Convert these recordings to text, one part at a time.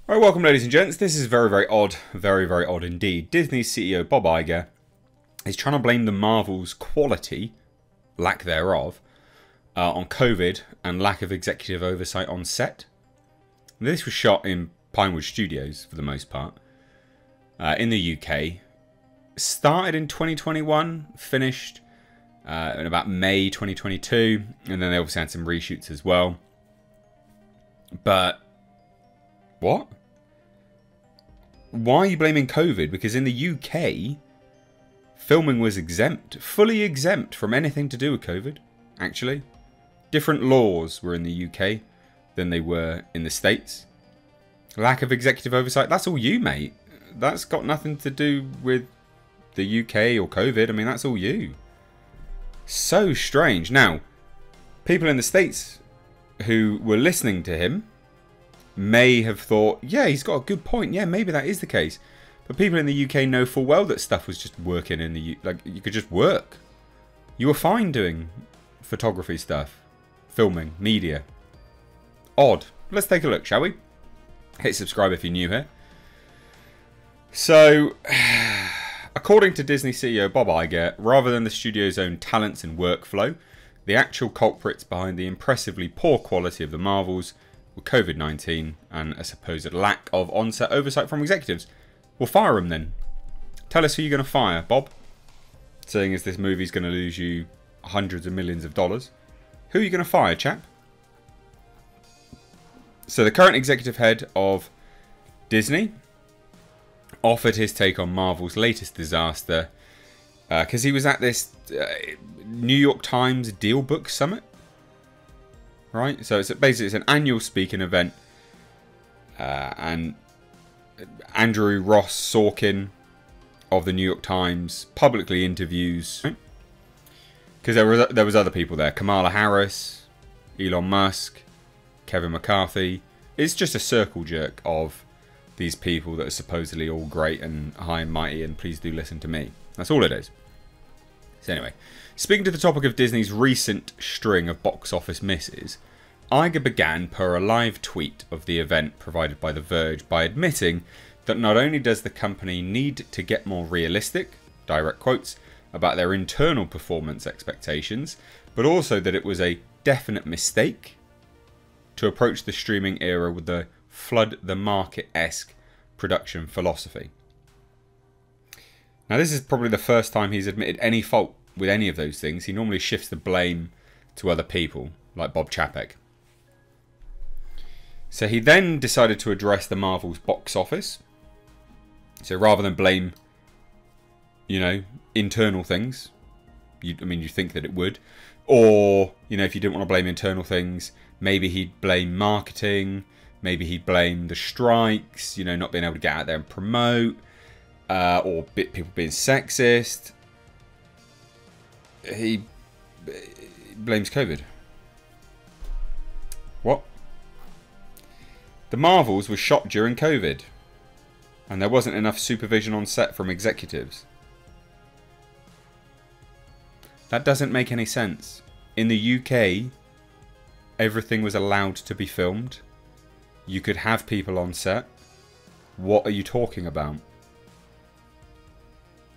Alright, welcome ladies and gents. This is very odd. Very odd indeed. Disney's CEO Bob Iger is trying to blame the Marvel's quality, lack thereof, on COVID and lack of executive oversight on set. This was shot in Pinewood Studios for the most part, in the UK. Started in 2021, finished in about May 2022, and then they obviously had some reshoots as well. But what? Why are you blaming COVID? Because in the UK, filming was exempt, fully exempt from anything to do with COVID, actually. Different laws were in the UK than they were in the States. Lack of executive oversight, that's all you, mate. That's got nothing to do with the UK or COVID. I mean, that's all you. So strange. Now, people in the States who were listening to him may have thought, yeah, he's got a good point. Yeah, maybe that is the case. But people in the UK know full well that stuff was just working in the UK. Like, you could just work. You were fine doing photography stuff, filming, media. Odd. Let's take a look, shall we? Hit subscribe if you're new here. So, according to Disney CEO Bob Iger, rather than the studio's own talents and workflow, the actual culprits behind the impressively poor quality of the Marvels were COVID-19 and a supposed lack of on-set oversight from executives. Well, fire them then. Tell us who you're going to fire, Bob. Seeing as this movie's going to lose you hundreds of millions of dollars. Who are you going to fire, chap? So the current executive head of Disney offered his take on Marvel's latest disaster because he was at this New York Times Deal Book Summit. Right, so basically it's an annual speaking event, and Andrew Ross Sorkin of the New York Times publicly interviews, because there was other people there, Kamala Harris, Elon Musk, Kevin McCarthy. It's just a circle jerk of these people that are supposedly all great and high and mighty, and please do listen to me. That's all it is. So anyway, speaking to the topic of Disney's recent string of box office misses, Iger began per a live tweet of the event provided by The Verge by admitting that not only does the company need to get more realistic, direct quotes, about their internal performance expectations, but also that it was a definite mistake to approach the streaming era with the flood the market-esque production philosophy. Now, this is probably the first time he's admitted any fault with any of those things. He normally shifts the blame to other people, like Bob Chapek. So he then decided to address the Marvel's box office. So rather than blame, internal things, you'd think that it would. Or, if you didn't want to blame internal things, maybe he'd blame marketing. Maybe he'd blame the strikes, not being able to get out there and promote. Or people being sexist. He blames COVID. What? The Marvels was shot during COVID, and there wasn't enough supervision on set from executives. That doesn't make any sense. In the UK, everything was allowed to be filmed. You could have people on set. What are you talking about?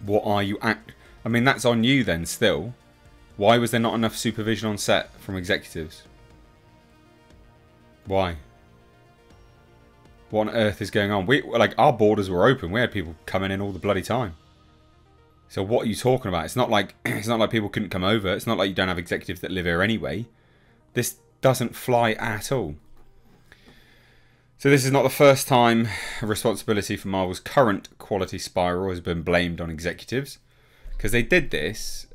What are you I mean, that's on you then still. Why was there not enough supervision on set from executives? Why? What on earth is going on? Our borders were open. We had people coming in all the bloody time. So what are you talking about? It's not like people couldn't come over. It's not like you don't have executives that live here anyway. This doesn't fly at all. So this is not the first time responsibility for Marvel's current quality spiral has been blamed on executives, because they did this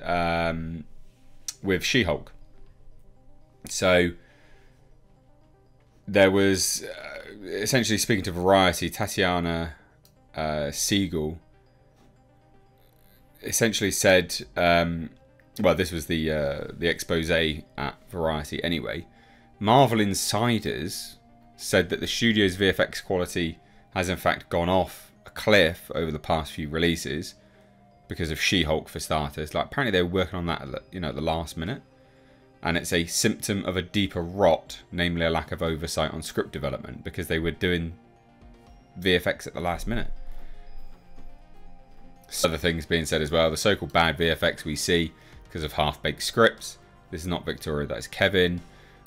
with She-Hulk. So there was, essentially speaking to Variety, Tatiana Siegel essentially said, well, this was the expose at Variety anyway, Marvel insiders said that the studio's VFX quality has in fact gone off a cliff over the past few releases because of She-Hulk, for starters. Like, apparently they were working on that at the last minute, and it's a symptom of a deeper rot, namely a lack of oversight on script development, because they were doing VFX at the last minute. Other things being said as well. The so-called bad VFX we see because of half-baked scripts. This is not Victoria, that is Kevin.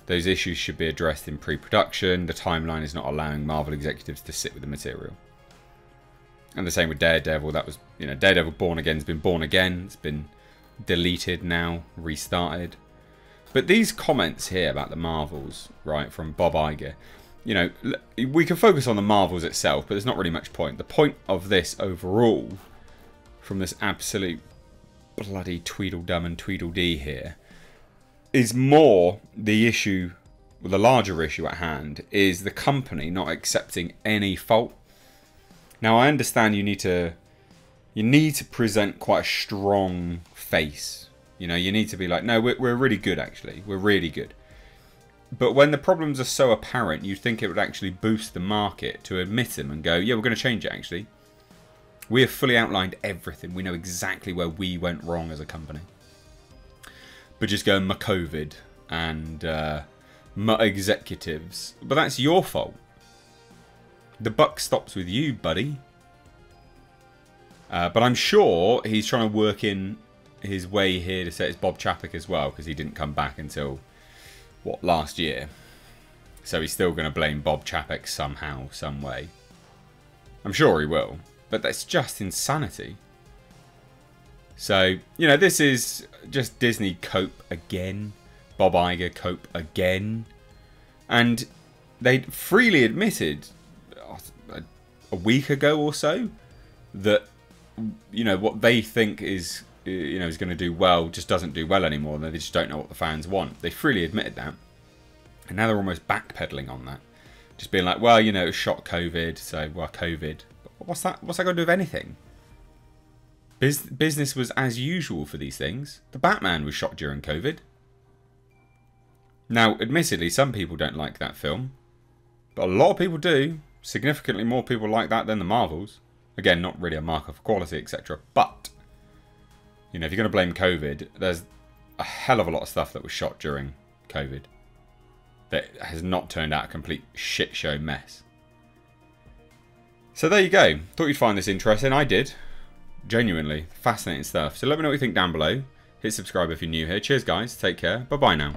Those issues should be addressed in pre-production. The timeline is not allowing Marvel executives to sit with the material. And the same with Daredevil. That was, you know, Daredevil Born Again has been born again. It's been deleted now, restarted. But these comments here about the Marvels, right, from Bob Iger, you know, we can focus on the Marvels itself, but there's not really much point. The point of this overall, from this absolute bloody Tweedledum and Tweedledee here, is more the issue, well, the larger issue at hand, is the company not accepting any fault. Now, I understand you need to present quite a strong face. You know, you need to be like, no, we're really good, actually. We're really good. But when the problems are so apparent, you'd think it would actually boost the market to admit them and go, yeah, we're going to change it, actually. We have fully outlined everything. We know exactly where we went wrong as a company. But just go COVID and executives. But that's your fault. The buck stops with you, buddy. But I'm sure he's trying to work in his way here to say it's Bob Chapek as well, because he didn't come back until, what, last year. So he's still going to blame Bob Chapek somehow, some way. I'm sure he will. But that's just insanity. So, you know, this is just Disney cope again. Bob Iger cope again. And they freely admitted a week ago or so that, you know, what they think is, you know, is going to do well just doesn't do well anymore. They just don't know what the fans want. They freely admitted that. And now they're almost backpedaling on that. Just being like, well, you know, it was shot COVID, so, well, COVID. What's that got to do with anything? Business was as usual for these things. The Batman was shot during COVID. Now, admittedly, some people don't like that film. But a lot of people do. Significantly more people like that than the Marvels. Again, not really a marker for quality, etc. But, you know, if you're going to blame COVID, there's a hell of a lot of stuff that was shot during COVID that has not turned out a complete shit show mess. So there you go. Thought you'd find this interesting. I did. Genuinely. Fascinating stuff. So let me know what you think down below. Hit subscribe if you're new here. Cheers, guys. Take care. Bye-bye now.